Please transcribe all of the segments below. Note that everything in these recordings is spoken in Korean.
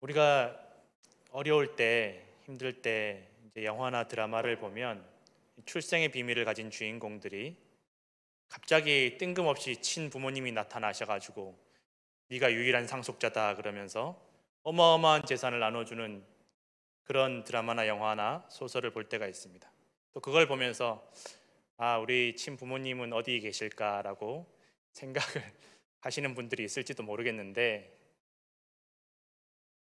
우리가 어려울 때, 힘들 때 이제 영화나 드라마를 보면 출생의 비밀을 가진 주인공들이 갑자기 뜬금없이 친부모님이 나타나셔가지고 네가 유일한 상속자다 그러면서 어마어마한 재산을 나눠주는 그런 드라마나 영화나 소설을 볼 때가 있습니다. 또 그걸 보면서 우리 친부모님은 어디 계실까라고 생각을 하시는 분들이 있을지도 모르겠는데,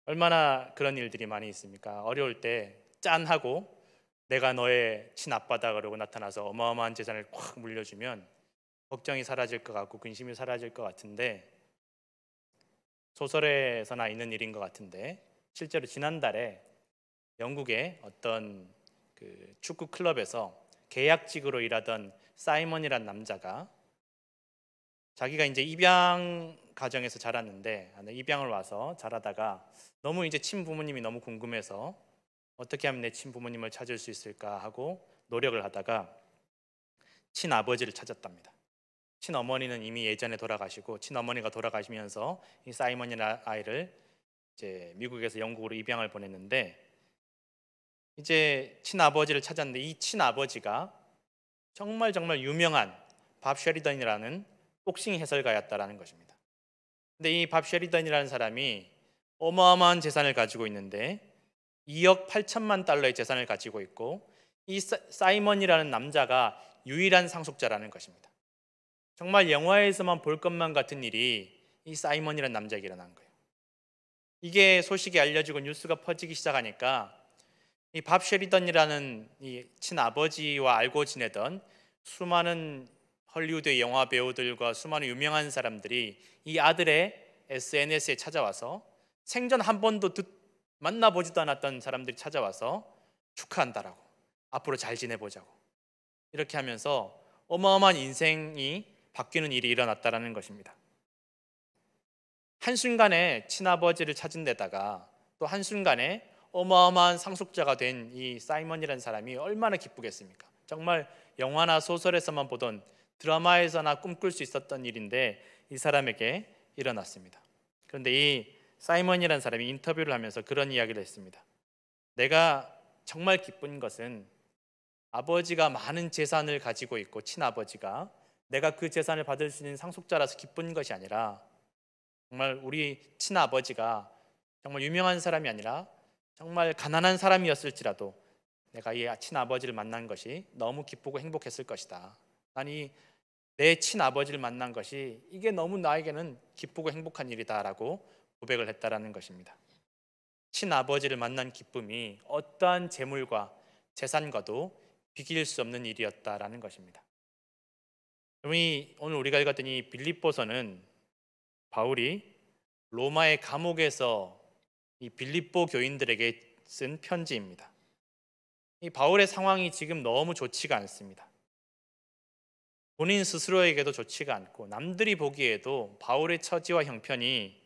얼마나 그런 일들이 많이 있습니까? 어려울 때 짠하고 내가 너의 친아빠다 그러고 나타나서 어마어마한 재산을 콱 물려주면 걱정이 사라질 것 같고 근심이 사라질 것 같은데, 소설에서나 있는 일인 것 같은데, 실제로 지난달에 영국의 어떤 그 축구 클럽에서 계약직으로 일하던 사이먼이란 남자가 자기가 이제 입양 가정에서 자랐는데, 입양을 와서 자라다가 너무 이제 친부모님이 너무 궁금해서 어떻게 하면 내 친부모님을 찾을 수 있을까 하고 노력을 하다가 친아버지를 찾았답니다. 친어머니는 이미 예전에 돌아가시고, 친어머니가 돌아가시면서 이 사이먼이라는 아이를 이제 미국에서 영국으로 입양을 보냈는데, 이제 친아버지를 찾았는데 이 친아버지가 정말 정말 유명한 밥 쉐리던이라는 복싱 해설가였다라는 것입니다. 근데 이 밥 쉐리던이라는 사람이 어마어마한 재산을 가지고 있는데 2억 8천만 달러의 재산을 가지고 있고, 이 사이먼이라는 남자가 유일한 상속자라는 것입니다. 정말 영화에서만 볼 것만 같은 일이 이 사이먼이라는 남자에게 일어난 거예요. 이게 소식이 알려지고 뉴스가 퍼지기 시작하니까 이 밥 쉐리던이라는 이 친아버지와 알고 지내던 수많은 헐리우드의 영화 배우들과 수많은 유명한 사람들이 이 아들의 SNS에 찾아와서, 생전 한 번도 만나보지도 않았던 사람들이 찾아와서 축하한다라고, 앞으로 잘 지내보자고, 이렇게 하면서 어마어마한 인생이 바뀌는 일이 일어났다라는 것입니다. 한순간에 친아버지를 찾은 데다가 또 한순간에 어마어마한 상속자가 된 이 사이먼이라는 사람이 얼마나 기쁘겠습니까? 정말 영화나 소설에서만 보던, 드라마에서나 꿈꿀 수 있었던 일인데 이 사람에게 일어났습니다. 그런데 이 사이먼이라는 사람이 인터뷰를 하면서 그런 이야기를 했습니다. 내가 정말 기쁜 것은 아버지가 많은 재산을 가지고 있고 친아버지가 내가 그 재산을 받을 수 있는 상속자라서 기쁜 것이 아니라, 정말 우리 친아버지가 정말 유명한 사람이 아니라 정말 가난한 사람이었을지라도 내가 이 친아버지를 만난 것이 너무 기쁘고 행복했을 것이다. 아니, 내 친아버지를 만난 것이 이게 너무 나에게는 기쁘고 행복한 일이다라고 고백을 했다라는 것입니다. 친아버지를 만난 기쁨이 어떠한 재물과 재산과도 비길 수 없는 일이었다라는 것입니다. 오늘 우리가 읽었던 이 빌립보서는 바울이 로마의 감옥에서 이 빌립보 교인들에게 쓴 편지입니다. 이 바울의 상황이 지금 너무 좋지가 않습니다. 본인 스스로에게도 좋지가 않고 남들이 보기에도 바울의 처지와 형편이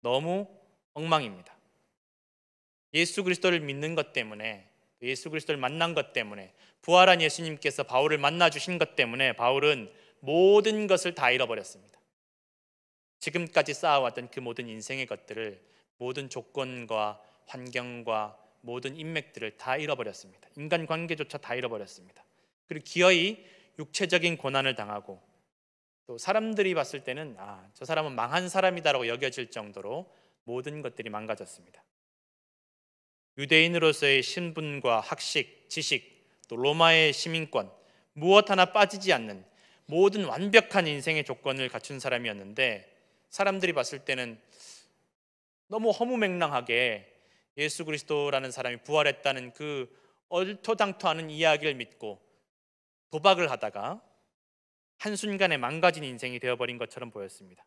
너무 엉망입니다. 예수 그리스도를 믿는 것 때문에, 예수 그리스도를 만난 것 때문에, 부활한 예수님께서 바울을 만나 주신 것 때문에 바울은 모든 것을 다 잃어버렸습니다. 지금까지 쌓아왔던 그 모든 인생의 것들을, 모든 조건과 환경과 모든 인맥들을 다 잃어버렸습니다. 인간관계조차 다 잃어버렸습니다. 그리고 기어이 육체적인 고난을 당하고, 또 사람들이 봤을 때는 저 사람은 망한 사람이다라고 여겨질 정도로 모든 것들이 망가졌습니다. 유대인으로서의 신분과 학식, 지식, 또 로마의 시민권, 무엇 하나 빠지지 않는 모든 완벽한 인생의 조건을 갖춘 사람이었는데, 사람들이 봤을 때는 너무 허무맹랑하게 예수 그리스도라는 사람이 부활했다는 그 얼토당토하는 이야기를 믿고 도박을 하다가 한순간에 망가진 인생이 되어버린 것처럼 보였습니다.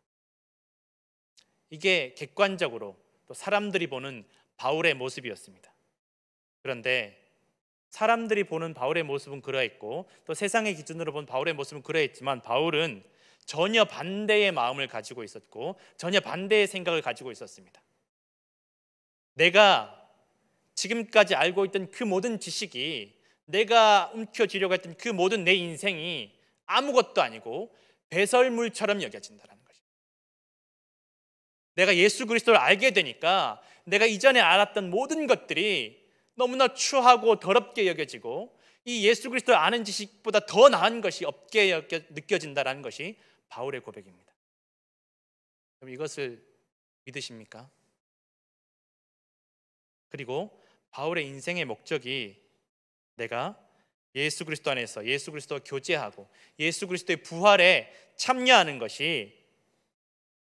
이게 객관적으로 또 사람들이 보는 바울의 모습이었습니다. 그런데 사람들이 보는 바울의 모습은 그러했고, 또 세상의 기준으로 본 바울의 모습은 그러했지만, 바울은 전혀 반대의 마음을 가지고 있었고 전혀 반대의 생각을 가지고 있었습니다. 내가 지금까지 알고 있던 그 모든 지식이, 내가 움켜쥐려고 했던 그 모든 내 인생이 아무것도 아니고 배설물처럼 여겨진다는 것입니다. 내가 예수 그리스도를 알게 되니까 내가 이전에 알았던 모든 것들이 너무나 추하고 더럽게 여겨지고 이 예수 그리스도를 아는 지식보다 더 나은 것이 없게 느껴진다는 것이 바울의 고백입니다. 그럼 이것을 믿으십니까? 그리고 바울의 인생의 목적이 내가 예수 그리스도 안에서 예수 그리스도와 교제하고 예수 그리스도의 부활에 참여하는 것이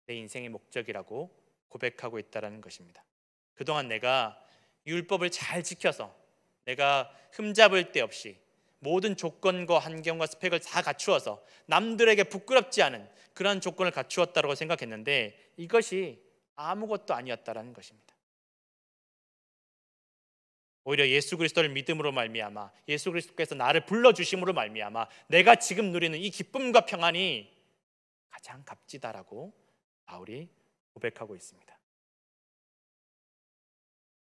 내 인생의 목적이라고 고백하고 있다는 것입니다. 그동안 내가 율법을 잘 지켜서 내가 흠잡을 데 없이 모든 조건과 환경과 스펙을 다 갖추어서 남들에게 부끄럽지 않은 그런 조건을 갖추었다고 생각했는데 이것이 아무것도 아니었다는 것입니다. 오히려 예수 그리스도를 믿음으로 말미암아 예수 그리스도께서 나를 불러주심으로 말미암아 내가 지금 누리는 이 기쁨과 평안이 가장 값지다라고 바울이 고백하고 있습니다.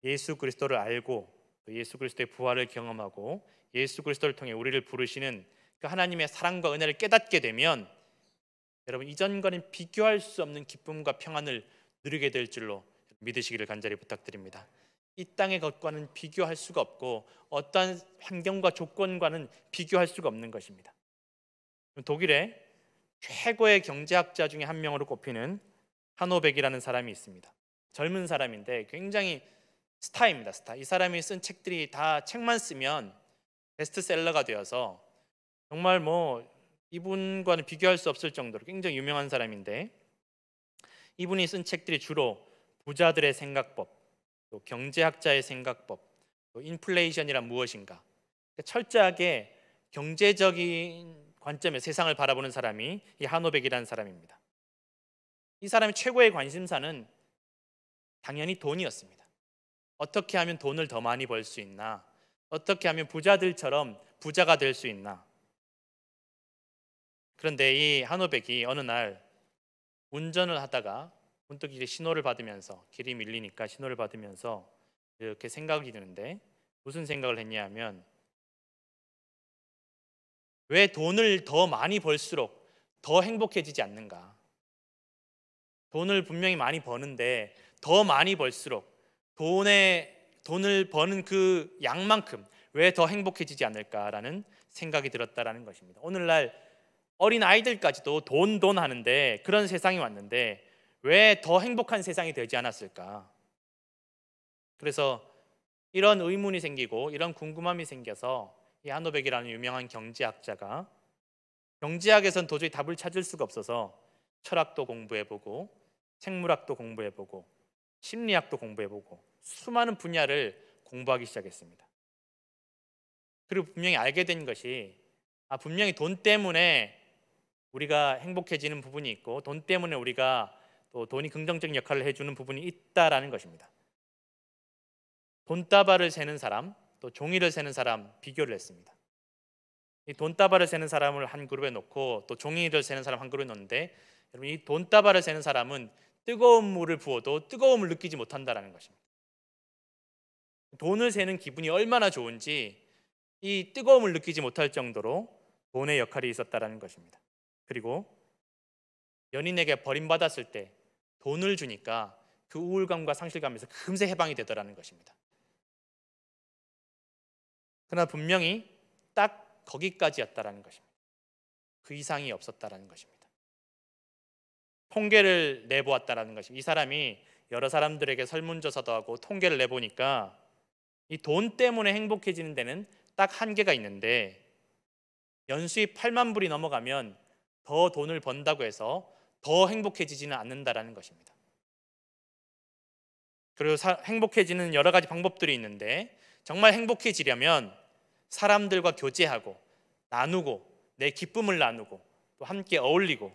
예수 그리스도를 알고 예수 그리스도의 부활을 경험하고 예수 그리스도를 통해 우리를 부르시는 그 하나님의 사랑과 은혜를 깨닫게 되면 여러분 이전과는 비교할 수 없는 기쁨과 평안을 누리게 될 줄로 믿으시기를 간절히 부탁드립니다. 이 땅의 것과는 비교할 수가 없고 어떠한 환경과 조건과는 비교할 수가 없는 것입니다. 독일의 최고의 경제학자 중에 한 명으로 꼽히는 하노백이라는 사람이 있습니다. 젊은 사람인데 굉장히 스타입니다. 스타. 이 사람이 쓴 책들이 다 책만 쓰면 베스트셀러가 되어서 정말 이분과는 비교할 수 없을 정도로 굉장히 유명한 사람인데 이분이 쓴 책들이 주로 부자들의 생각법, 또 경제학자의 생각법, 또 인플레이션이란 무엇인가, 철저하게 경제적인 관점에 세상을 바라보는 사람이 이 하노백이라는 사람입니다. 이 사람의 최고의 관심사는 당연히 돈이었습니다. 어떻게 하면 돈을 더 많이 벌 수 있나? 어떻게 하면 부자들처럼 부자가 될 수 있나? 그런데 이 하노백이 어느 날 운전을 하다가 문득 이제 신호를 받으면서 길이 밀리니까 신호를 받으면서 이렇게 생각이 드는데 무슨 생각을 했냐 하면 왜 돈을 더 많이 벌수록 더 행복해지지 않는가? 돈을 분명히 많이 버는데 더 많이 벌수록 돈을 버는 그 양만큼 왜 더 행복해지지 않을까라는 생각이 들었다라는 것입니다. 오늘날 어린 아이들까지도 돈 하는데 그런 세상이 왔는데 왜 더 행복한 세상이 되지 않았을까? 그래서 이런 의문이 생기고 이런 궁금함이 생겨서 이 하노백이라는 유명한 경제학자가 경제학에선 도저히 답을 찾을 수가 없어서 철학도 공부해보고 생물학도 공부해보고 심리학도 공부해보고 수많은 분야를 공부하기 시작했습니다. 그리고 분명히 알게 된 것이 분명히 돈 때문에 우리가 행복해지는 부분이 있고 돈 때문에 우리가 또 돈이 긍정적인 역할을 해주는 부분이 있다라는 것입니다. 돈다발을 세는 사람, 또 종이를 세는 사람 비교를 했습니다. 이 돈다발을 세는 사람을 한 그룹에 놓고 또 종이를 세는 사람 한 그룹에 놓는데 여러분 이 돈다발을 세는 사람은 뜨거운 물을 부어도 뜨거움을 느끼지 못한다라는 것입니다. 돈을 세는 기분이 얼마나 좋은지 이 뜨거움을 느끼지 못할 정도로 돈의 역할이 있었다라는 것입니다. 그리고 연인에게 버림받았을 때 돈을 주니까 그 우울감과 상실감에서 금세 해방이 되더라는 것입니다. 그러나 분명히 딱 거기까지였다라는 것입니다. 그 이상이 없었다라는 것입니다. 통계를 내보았다라는 것입니다. 이 사람이 여러 사람들에게 설문조사도 하고 통계를 내보니까 이 돈 때문에 행복해지는 데는 딱 한계가 있는데 연수입 8만 불이 넘어가면 더 돈을 번다고 해서 더 행복해지지는 않는다라는 것입니다. 그리고 행복해지는 여러 가지 방법들이 있는데 정말 행복해지려면 사람들과 교제하고 나누고 내 기쁨을 나누고 또 함께 어울리고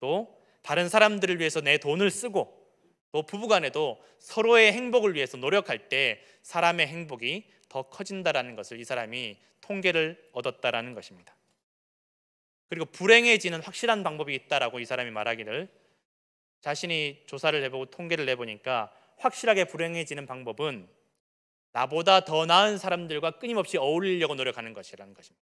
또 다른 사람들을 위해서 내 돈을 쓰고 또 부부간에도 서로의 행복을 위해서 노력할 때 사람의 행복이 더 커진다라는 것을 이 사람이 통계를 얻었다라는 것입니다. 그리고 불행해지는 확실한 방법이 있다라고 이 사람이 말하기를 자신이 조사를 해보고 통계를 내보니까 확실하게 불행해지는 방법은 나보다 더 나은 사람들과 끊임없이 어울리려고 노력하는 것이라는 것입니다.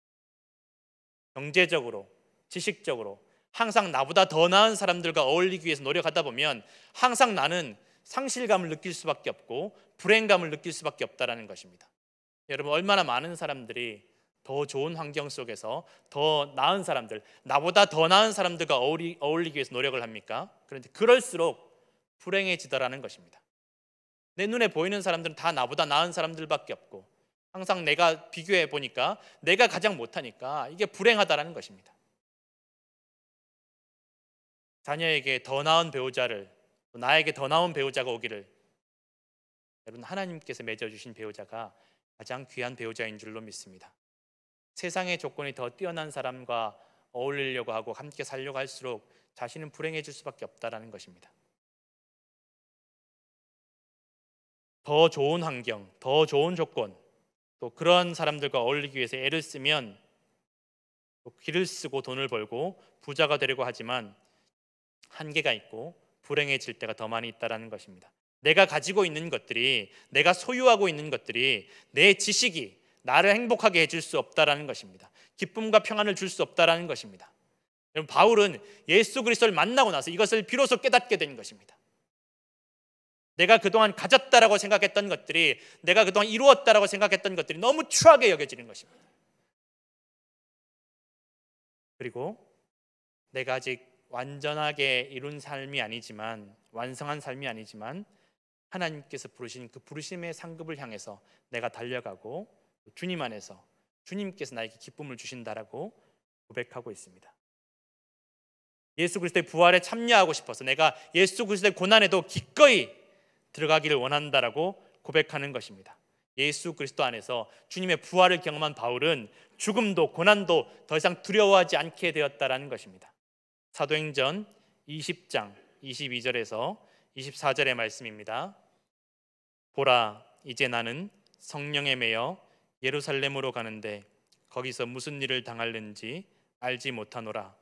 경제적으로, 지식적으로 항상 나보다 더 나은 사람들과 어울리기 위해서 노력하다 보면 항상 나는 상실감을 느낄 수밖에 없고 불행감을 느낄 수밖에 없다라는 것입니다. 여러분, 얼마나 많은 사람들이 더 좋은 환경 속에서 더 나은 사람들, 나보다 더 나은 사람들과 어울리기 위해서 노력을 합니까? 그런데 그럴수록 불행해지더라는 것입니다. 내 눈에 보이는 사람들은 다 나보다 나은 사람들밖에 없고 항상 내가 비교해 보니까 내가 가장 못하니까 이게 불행하다라는 것입니다. 자녀에게 더 나은 배우자를, 나에게 더 나은 배우자가 오기를, 여러분, 하나님께서 맺어주신 배우자가 가장 귀한 배우자인 줄로 믿습니다. 세상의 조건이 더 뛰어난 사람과 어울리려고 하고 함께 살려고 할수록 자신은 불행해질 수밖에 없다라는 것입니다. 더 좋은 환경, 더 좋은 조건, 또 그런 사람들과 어울리기 위해서 애를 쓰면 또 길을 쓰고 돈을 벌고 부자가 되려고 하지만 한계가 있고 불행해질 때가 더 많이 있다라는 것입니다. 내가 가지고 있는 것들이, 내가 소유하고 있는 것들이, 내 지식이 나를 행복하게 해줄 수 없다라는 것입니다. 기쁨과 평안을 줄 수 없다라는 것입니다. 여러분, 바울은 예수 그리스도를 만나고 나서 이것을 비로소 깨닫게 된 것입니다. 내가 그동안 가졌다라고 생각했던 것들이, 내가 그동안 이루었다라고 생각했던 것들이 너무 추하게 여겨지는 것입니다. 그리고 내가 아직 완전하게 이룬 삶이 아니지만, 완성한 삶이 아니지만 하나님께서 부르신 그 부르심의 상급을 향해서 내가 달려가고 주님 안에서 주님께서 나에게 기쁨을 주신다라고 고백하고 있습니다. 예수 그리스도의 부활에 참여하고 싶어서 내가 예수 그리스도의 고난에도 기꺼이 들어가기를 원한다라고 고백하는 것입니다. 예수 그리스도 안에서 주님의 부활을 경험한 바울은 죽음도 고난도 더 이상 두려워하지 않게 되었다라는 것입니다. 사도행전 20장 22절에서 24절의 말씀입니다. 보라, 이제 나는 성령에 매여 예루살렘으로 가는데 거기서 무슨 일을 당할는지 알지 못하노라.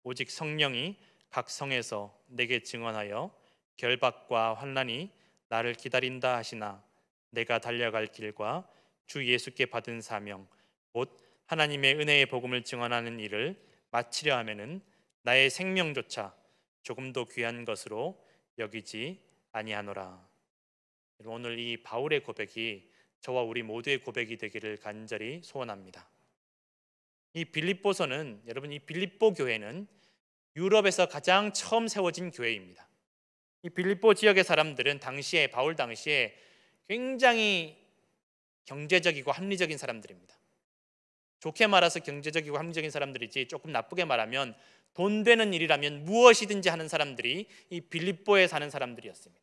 오직 성령이 각 성에서 내게 증언하여 결박과 환난이 나를 기다린다 하시나 내가 달려갈 길과 주 예수께 받은 사명 곧 하나님의 은혜의 복음을 증언하는 일을 마치려 하면은 나의 생명조차 조금도 귀한 것으로 여기지 아니하노라. 오늘 이 바울의 고백이 저와 우리 모두의 고백이 되기를 간절히 소원합니다. 이 빌립보서는, 여러분, 이 빌립보 교회는 유럽에서 가장 처음 세워진 교회입니다. 이 빌립보 지역의 사람들은 바울 당시에 굉장히 경제적이고 합리적인 사람들입니다. 좋게 말해서 경제적이고 합리적인 사람들이지, 조금 나쁘게 말하면 돈 되는 일이라면 무엇이든지 하는 사람들이 이 빌립보에 사는 사람들이었습니다.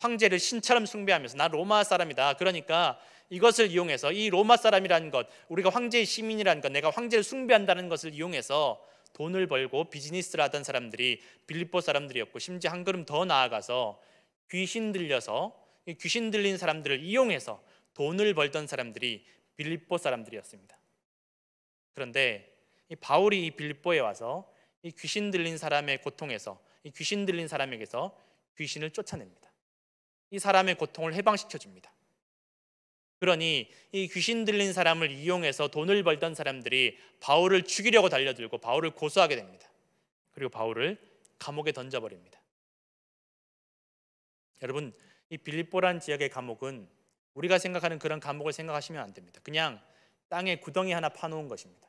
황제를 신처럼 숭배하면서 나 로마 사람이다, 그러니까 이것을 이용해서, 이 로마 사람이라는 것, 우리가 황제의 시민이라는 것, 내가 황제를 숭배한다는 것을 이용해서 돈을 벌고 비즈니스를 하던 사람들이 빌립보 사람들이었고, 심지어 한 걸음 더 나아가서 귀신 들려서 귀신 들린 사람들을 이용해서 돈을 벌던 사람들이 빌립보 사람들이었습니다. 그런데 이 바울이 이 빌립보에 와서 이 귀신 들린 사람의 고통에서, 이 귀신 들린 사람에게서 귀신을 쫓아냅니다. 이 사람의 고통을 해방시켜 줍니다. 그러니 이 귀신 들린 사람을 이용해서 돈을 벌던 사람들이 바울을 죽이려고 달려들고 바울을 고소하게 됩니다. 그리고 바울을 감옥에 던져버립니다. 여러분, 이 빌립보란 지역의 감옥은 우리가 생각하는 그런 감옥을 생각하시면 안 됩니다. 그냥 땅에 구덩이 하나 파놓은 것입니다.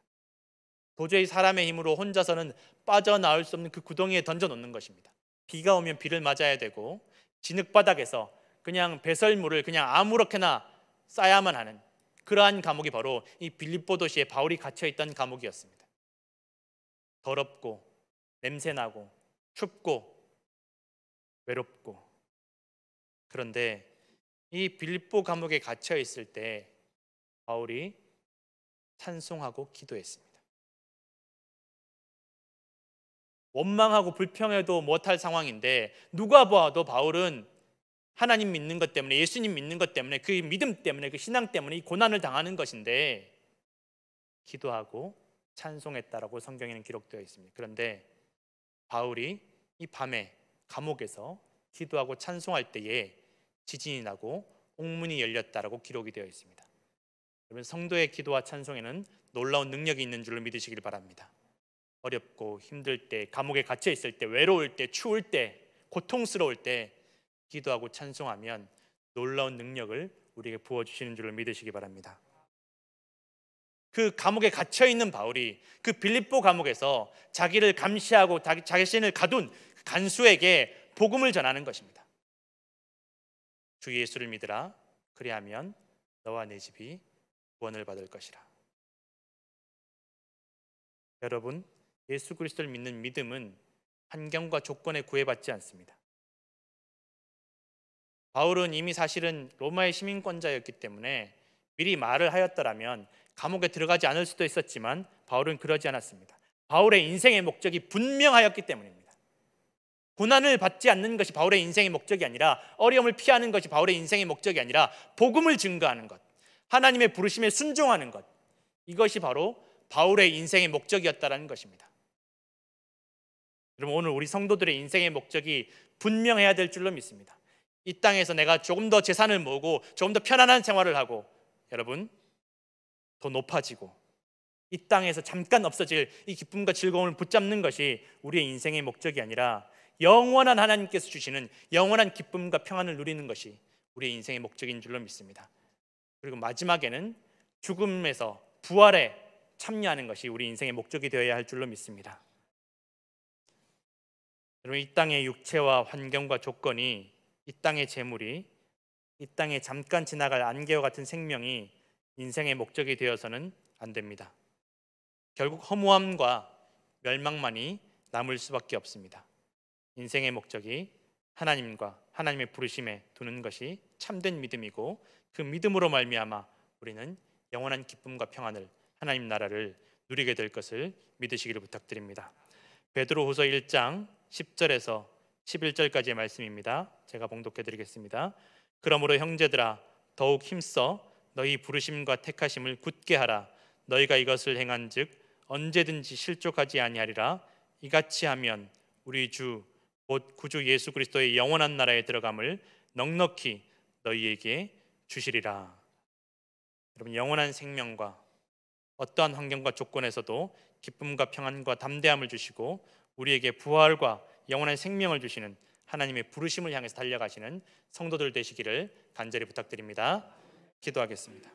도저히 사람의 힘으로 혼자서는 빠져나올 수 없는 그 구덩이에 던져놓는 것입니다. 비가 오면 비를 맞아야 되고, 진흙바닥에서 그냥 배설물을 그냥 아무렇게나 쌓아야만 하는 그러한 감옥이 바로 이 빌립보 도시에 바울이 갇혀있던 감옥이었습니다. 더럽고 냄새나고 춥고 외롭고. 그런데 이 빌립보 감옥에 갇혀있을 때 바울이 찬송하고 기도했습니다. 원망하고 불평해도 못할 상황인데, 누가 봐도 바울은 하나님 믿는 것 때문에, 예수님 믿는 것 때문에, 그 믿음 때문에, 그 신앙 때문에 이 고난을 당하는 것인데 기도하고 찬송했다라고 성경에는 기록되어 있습니다. 그런데 바울이 이 밤에 감옥에서 기도하고 찬송할 때에 지진이 나고 옥문이 열렸다라고 기록이 되어 있습니다. 여러분, 성도의 기도와 찬송에는 놀라운 능력이 있는 줄로 믿으시길 바랍니다. 어렵고 힘들 때, 감옥에 갇혀 있을 때, 외로울 때, 추울 때, 고통스러울 때 기도하고 찬송하면 놀라운 능력을 우리에게 부어주시는 줄을 믿으시기 바랍니다. 그 감옥에 갇혀 있는 바울이 그 빌립보 감옥에서 자기를 감시하고 자신을 가둔 간수에게 복음을 전하는 것입니다. 주 예수를 믿으라. 그리하면 너와 내 집이 구원을 받을 것이라. 여러분, 예수 그리스도를 믿는 믿음은 환경과 조건에 구애받지 않습니다. 바울은 이미 사실은 로마의 시민권자였기 때문에 미리 말을 하였더라면 감옥에 들어가지 않을 수도 있었지만 바울은 그러지 않았습니다. 바울의 인생의 목적이 분명하였기 때문입니다. 고난을 받지 않는 것이 바울의 인생의 목적이 아니라, 어려움을 피하는 것이 바울의 인생의 목적이 아니라 복음을 증거하는 것, 하나님의 부르심에 순종하는 것, 이것이 바로 바울의 인생의 목적이었다는 것입니다. 여러분, 오늘 우리 성도들의 인생의 목적이 분명해야 될 줄로 믿습니다. 이 땅에서 내가 조금 더 재산을 모으고 조금 더 편안한 생활을 하고, 여러분, 더 높아지고 이 땅에서 잠깐 없어질 이 기쁨과 즐거움을 붙잡는 것이 우리의 인생의 목적이 아니라 영원한 하나님께서 주시는 영원한 기쁨과 평안을 누리는 것이 우리의 인생의 목적인 줄로 믿습니다. 그리고 마지막에는 죽음에서 부활에 참여하는 것이 우리 인생의 목적이 되어야 할 줄로 믿습니다. 여러분, 이 땅의 육체와 환경과 조건이, 이 땅의 재물이, 이 땅에 잠깐 지나갈 안개와 같은 생명이 인생의 목적이 되어서는 안 됩니다. 결국 허무함과 멸망만이 남을 수밖에 없습니다. 인생의 목적이 하나님과 하나님의 부르심에 두는 것이 참된 믿음이고, 그 믿음으로 말미암아 우리는 영원한 기쁨과 평안을, 하나님 나라를 누리게 될 것을 믿으시기를 부탁드립니다. 베드로후서 1장 10절에서 11절까지의 말씀입니다. 제가 봉독해 드리겠습니다. 그러므로 형제들아, 더욱 힘써 너희 부르심과 택하심을 굳게 하라. 너희가 이것을 행한즉 언제든지 실족하지 아니하리라. 이같이 하면 우리 주 곧 구주 예수 그리스도의 영원한 나라에 들어감을 넉넉히 너희에게 주시리라. 여러분, 영원한 생명과 어떠한 환경과 조건에서도 기쁨과 평안과 담대함을 주시고 우리에게 부활과 영원한 생명을 주시는 하나님의 부르심을 향해서 달려가시는 성도들 되시기를 간절히 부탁드립니다. 기도하겠습니다.